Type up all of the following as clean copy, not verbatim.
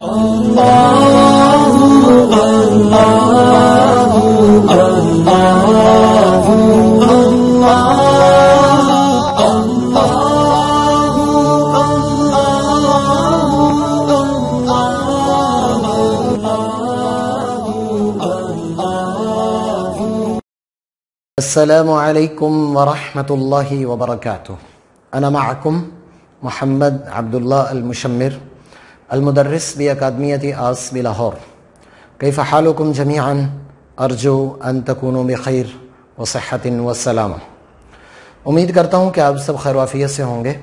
السلام عليكم ورحمة الله وبركاته. أنا معكم محمد عبد الله المشمر المدرس بأكاديمية آس بلاہور. كيف حالكم جميعا؟ أرجو أن تكونوا بخير وصحة والسلامة. امید کرتا ہوں کہ آپ سب خیر وعافیت سے ہوں گے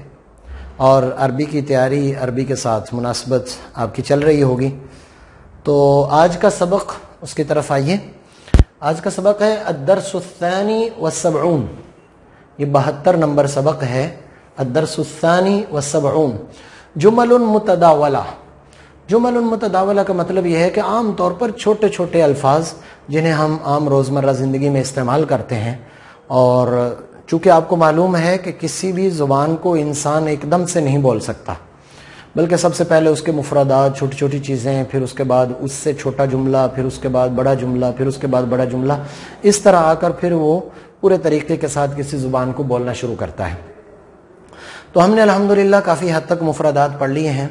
اور عربی کی تیاری عربی کے ساتھ مناسبت آپ کی چل رہی ہوگی. تو آج کا سبق اس کی طرف آئیے. آج کا سبق ہے الدرس الثانی والسبعون. یہ 72 نمبر سبق ہے. الدرس الثانی والسبعون. جمل متداولہ. جمل متداولہ کا مطلب یہ ہے کہ عام طور پر چھوٹے چھوٹے الفاظ جنہیں ہم عام روزمرہ زندگی میں استعمال کرتے ہیں، اور چونکہ آپ کو معلوم ہے کہ کسی بھی زبان کو انسان ایک دم سے نہیں بول سکتا، بلکہ سب سے پہلے اس کے مفردات، چھوٹی چھوٹی چیزیں، پھر اس کے بعد اس سے چھوٹا جملہ، پھر اس کے بعد بڑا جملہ، پھر اس کے بعد بڑا جملہ، اس طرح آ کر پھر وہ پورے طریقے کے ساتھ کسی زبان کو بولنا شروع کرتا ہے. تو ہم نے الحمدللہ کافی حد تک مفردات پڑھ لیے ہیں.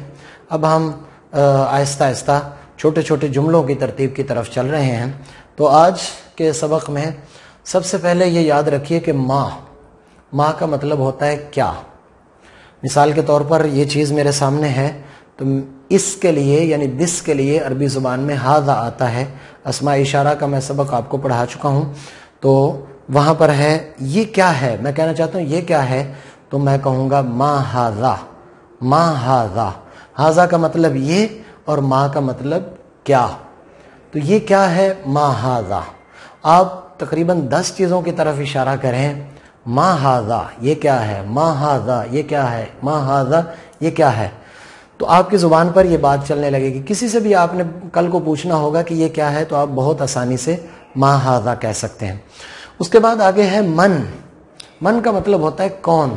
اب ہم آہستہ آہستہ چھوٹے چھوٹے جملوں کی ترتیب کی طرف چل رہے ہیں. تو آج کے سبق میں سب سے پہلے یہ یاد رکھیے کہ ماں کا مطلب ہوتا ہے کیا. مثال کے طور پر یہ چیز میرے سامنے ہے تو اس کے لیے یعنی دس کے لیے عربی زبان میں ھذا آتا ہے. اسماء اشارہ کا میں سبق آپ کو پڑھا چکا ہوں. تو وہاں پر ہے یہ کیا ہے، میں کہنا چاہتا ہوں یہ کیا ہے، تو میں کہوں گا ما ھذا. ما ھذا. ھذا کا مطلب یہ اور ما کا مطلب کیا. تو یہ کیا ہے؟ ما ھذا. آپ تقریباً 10 چیزوں کی طرف اشارہ کریں. ما ھذا یہ کیا ہے، ما ھذا یہ کیا ہے، ما ھذا یہ کیا ہے، تو آپ کی زبان پر یہ بات چلنے لگے گی. کسی سے بھی آپ نے کل کو پوچھنا ہوگا کہ یہ کیا ہے تو آپ بہت آسانی سے ما ھذا کہہ سکتے ہیں. اس کے بعد آگے ہے من. من کا مطلب ہوتا ہے کون.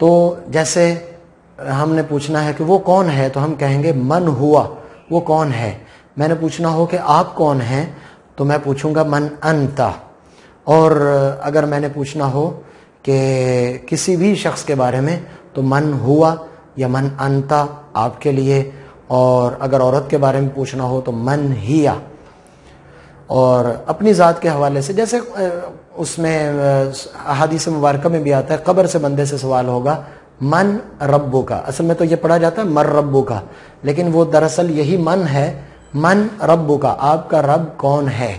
تو جیسے ہم نے پوچھنا ہے کہ وہ کون ہے تو ہم کہیں گے من ہوا، وہ کون ہے. میں نے پوچھنا ہو کہ آپ کون ہیں تو میں پوچھوں گا من انتا. اور اگر میں نے پوچھنا ہو کہ کسی بھی شخص کے بارے میں تو من ہوا یا من انتا آپ کے لیے. اور اگر عورت کے بارے میں پوچھنا ہو تو من ہیا. اور اپنی ذات کے حوالے سے جیسے اس میں احادیث مبارکہ میں بھی آتا ہے، قبر سے بندے سے سوال ہوگا من ربو کا. اصل میں تو یہ پڑھا جاتا ہے مر ربو کا، لیکن وہ دراصل یہی من ہے. من ربو کا، آپ کا رب کون ہے.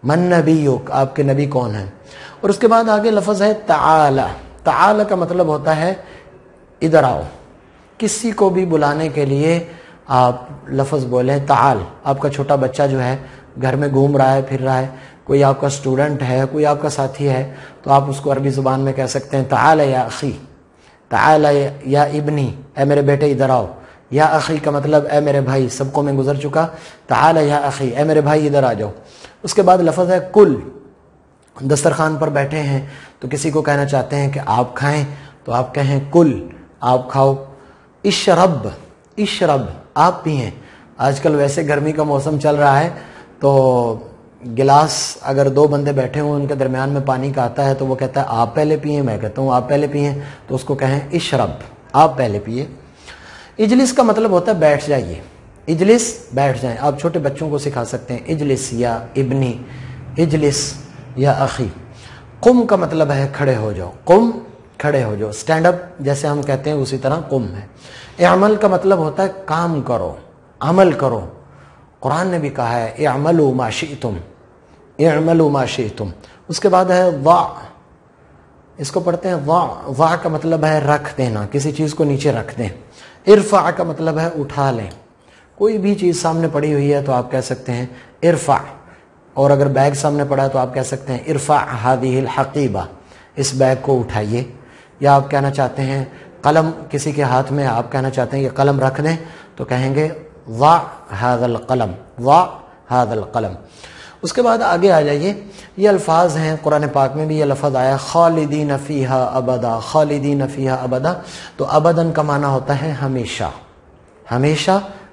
من نبیک، آپ کے نبی کون ہیں. اور اس کے بعد آگے لفظ ہے تعالی. تعالی کا مطلب ہوتا ہے ادھر آؤ. کسی کو بھی بلانے کے لیے آپ لفظ بولیں تعال. آپ کا چھوٹا بچہ جو ہے گھر میں گھوم رہا ہے، پھر رہا ہے، کوئی آپ کا اسٹوڈنٹ ہے، کوئی آپ کا ساتھی ہے، تو آپ اس کو عربی زبان میں کہہ سکتے ہیں تعال یا اخی، تعال یا ابنی، اے میرے بیٹے ادھر آؤ. یا اخی کا مطلب اے میرے بھائی، سب کو میں گزر چکا. تعال یا اخی، اے میرے بھائی ادھر آ جاؤ. اس کے بعد لفظ ہے کل. دسترخوان پر بیٹھے ہیں تو کسی کو کہنا چاہتے ہیں کہ آپ کھائیں تو آپ کہیں کل، آپ کھاؤ. اشرب. اشرب آپ پئیں. آج کل ویسے گرمی کا موسم چل رہا ہے تو گلاس اگر 2 بندے بیٹھے ہوں ان کے درمیان میں پانی کا آتا ہے تو وہ کہتا ہے آپ پہلے پئیں، میں کہتا ہوں آپ پہلے پئیں، تو اس کو کہیں اشرب، آپ پہلے پیئے. اجلس کا مطلب ہوتا ہے بیٹھ جائیے. اجلس بیٹھ جائیں. آپ چھوٹے بچوں کو سکھا سکتے ہیں اجلس یا ابنی، اجلس یا اخی. قم کا مطلب ہے کھڑے ہو جاؤ. قم کھڑے ہو جاؤ. اسٹینڈ اپ جیسے ہم کہتے ہیں اسی طرح قم ہے. اعمل کا مطلب ہوتا ہے کام کرو، عمل کرو. قرآن نے بھی کہا ہے اعملوا ما شئتم، اعملوا ما شئتم. اس کے بعد ہے ضع. اس کو پڑھتے ہیں ضع. ضع کا مطلب ہے رکھ دینا، کسی چیز کو نیچے رکھ دیں. ارفع کا مطلب ہے اٹھا لیں. کوئی بھی چیز سامنے پڑی ہوئی ہے تو آپ کہہ سکتے ہیں ارفع. اور اگر بیگ سامنے پڑا ہے تو آپ کہہ سکتے ہیں ارفع هذه الحقیبہ، اس بیگ کو اٹھائیے. یا آپ کہنا چاہتے ہیں قلم کسی کے ہاتھ میں، آپ کہنا چاہتے ہیں یہ قلم رکھ دیں تو کہیں گے ضع هذا القلم، ضع هذا القلم. اس کے بعد آگے آ جائیے. یہ الفاظ ہیں قرآن پاک میں بھی یہ لفظ آیا خالدین فیہا ابدا، خالدین فیہا ابدا. تو ابداً کا معنی ہوتا ہے ہمیشہ، ہمیشہ